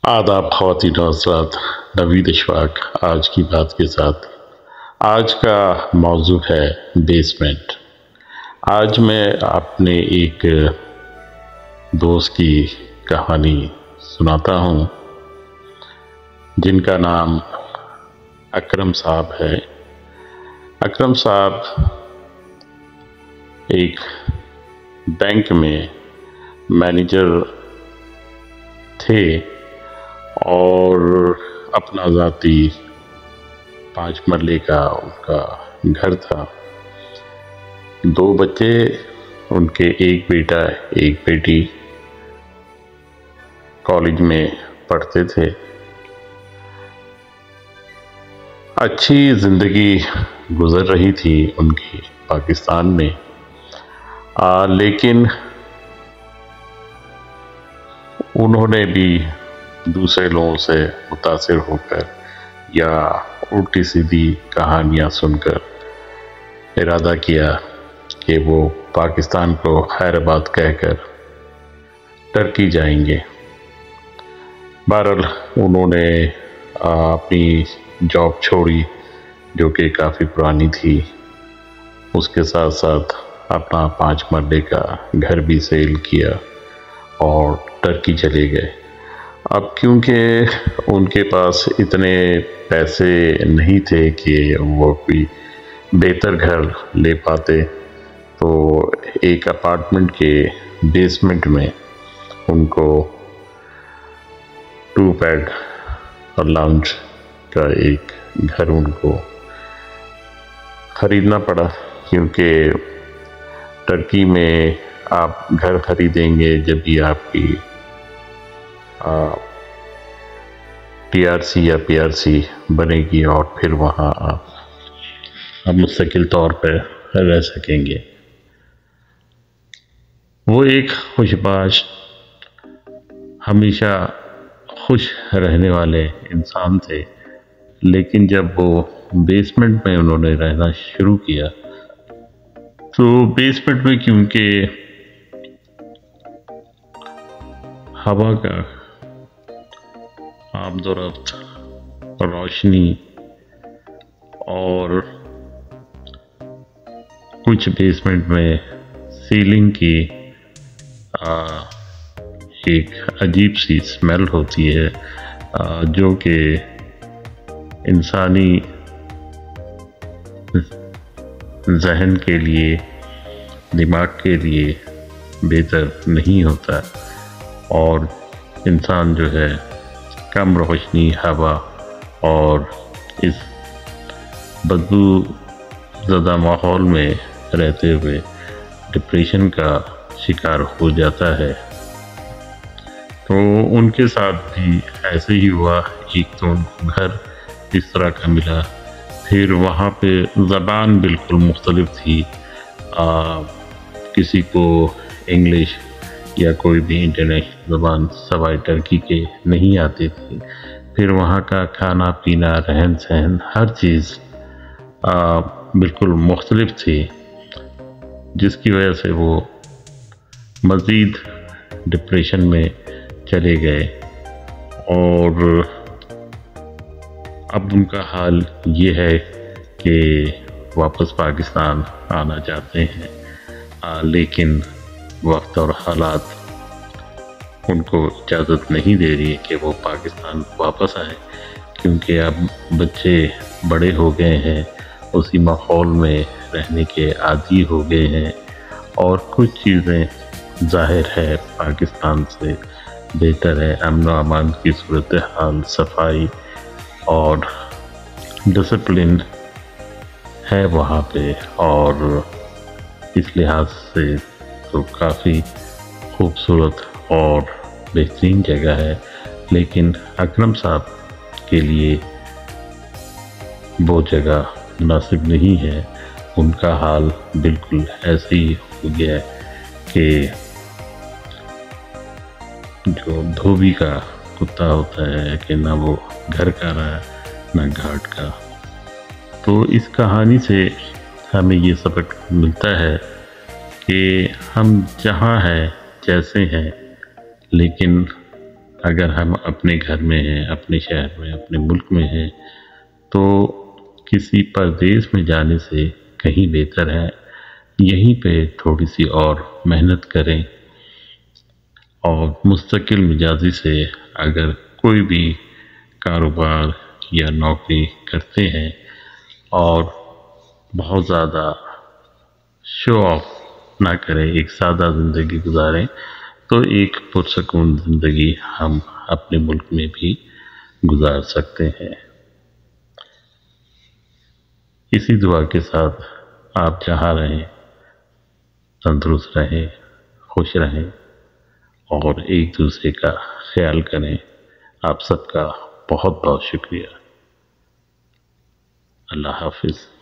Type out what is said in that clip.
آداب خواتین و حضرات، نوید اشفاق آج کی بات کے ساتھ۔ آج کا موضوع ہے بیسمنٹ۔ آج میں اپنے ایک دوست کی کہانی سناتا ہوں جن کا نام اکرم صاحب ہے۔ اکرم صاحب ایک بینک میں مینیجر تھے اور اپنا ذاتی 5 مرلے کا ان کا گھر تھا۔ 2 بچے ان کے، ایک بیٹا ایک بیٹی کالج میں پڑھتے تھے۔ اچھی زندگی گزر رہی تھی ان کی پاکستان میں، لیکن انہوں نے بھی دوسرے لوگوں سے متاثر ہو کر یا الٹی سیدھی کہانیاں سن کر ارادہ کیا کہ وہ پاکستان کو خیر آباد کہہ کر ٹرکی جائیں گے۔ بہرحال انہوں نے اپنی جاب چھوڑی جو کہ کافی پرانی تھی، اس کے ساتھ ساتھ اپنا 5 مرلے کا گھر بھی سیل کیا اور ٹرکی چلے گئے۔ اب کیونکہ ان کے پاس اتنے پیسے نہیں تھے کہ وہ کوئی بہتر گھر لے پاتے، تو ایک اپارٹمنٹ کے بیسمنٹ میں ان کو 2 بیڈ اور لاؤنج کا ایک گھر ان کو خریدنا پڑا، کیونکہ ٹرکی میں آپ گھر خریدیں گے جب بھی آپ کی TRC یا PRC بنے گی اور پھر وہاں آپ مستقل طور پہ رہ سکیں گے۔ وہ ایک خوشباش، ہمیشہ خوش رہنے والے انسان تھے، لیکن جب وہ بیسمنٹ میں انہوں نے رہنا شروع کیا تو بیسمنٹ میں کیونکہ ہوا کا آمد و رفت، روشنی اور کچھ بیسمنٹ میں سیلنگ کی ایک عجیب سی اسمیل ہوتی ہے جو کہ انسانی ذہن کے لیے، دماغ کے لیے بہتر نہیں ہوتا، اور انسان جو ہے کم روشنی، ہوا اور اس بدبو زدہ ماحول میں رہتے ہوئے ڈپریشن کا شکار ہو جاتا ہے۔ تو ان کے ساتھ بھی ایسے ہی ہوا۔ ایک تو ان کو گھر اس طرح کا ملا، پھر وہاں پہ زبان بالکل مختلف تھی، کسی کو انگلش یا کوئی بھی انٹرنیشنل زبان سوائے ٹرکی کے نہیں آتی تھی۔ پھر وہاں کا کھانا پینا، رہن سہن، ہر چیز بالکل مختلف تھی، جس کی وجہ سے وہ مزید ڈپریشن میں چلے گئے، اور اب ان کا حال یہ ہے کہ واپس پاکستان آنا چاہتے ہیں، لیکن وقت اور حالات ان کو اجازت نہیں دے رہی ہے کہ وہ پاکستان واپس آئیں، کیونکہ اب بچے بڑے ہو گئے ہیں، اسی ماحول میں رہنے کے عادی ہو گئے ہیں، اور کچھ چیزیں ظاہر ہے پاکستان سے بہتر ہے۔ امن و امان کی صورتحال، صفائی اور ڈسپلن ہے وہاں پہ، اور اس لحاظ سے تو کافی خوبصورت اور بہترین جگہ ہے، لیکن اکرم صاحب کے لیے وہ جگہ مناسب نہیں ہے۔ ان کا حال بالکل ایسے ہی ہو گیا ہے کہ جو دھوبی کا کتا ہوتا ہے، کہ نہ وہ گھر کا رہا ہے نہ گھاٹ کا۔ تو اس کہانی سے ہمیں یہ سبق ملتا ہے کہ ہم جہاں ہیں، جیسے ہیں، لیکن اگر ہم اپنے گھر میں ہیں، اپنے شہر میں، اپنے ملک میں ہیں، تو کسی پردیس میں جانے سے کہیں بہتر ہے یہیں پہ تھوڑی سی اور محنت کریں، اور مستقل مزاجی سے اگر کوئی بھی کاروبار یا نوکری کرتے ہیں اور بہت زیادہ شو آف نہ کریں، ایک سادہ زندگی گزاریں، تو ایک پرسکون زندگی ہم اپنے ملک میں بھی گزار سکتے ہیں۔ اسی دعا کے ساتھ آپ جہاں رہیں تندرست رہیں، خوش رہیں، اور ایک دوسرے کا خیال کریں۔ آپ سب کا بہت بہت شکریہ۔ اللہ حافظ۔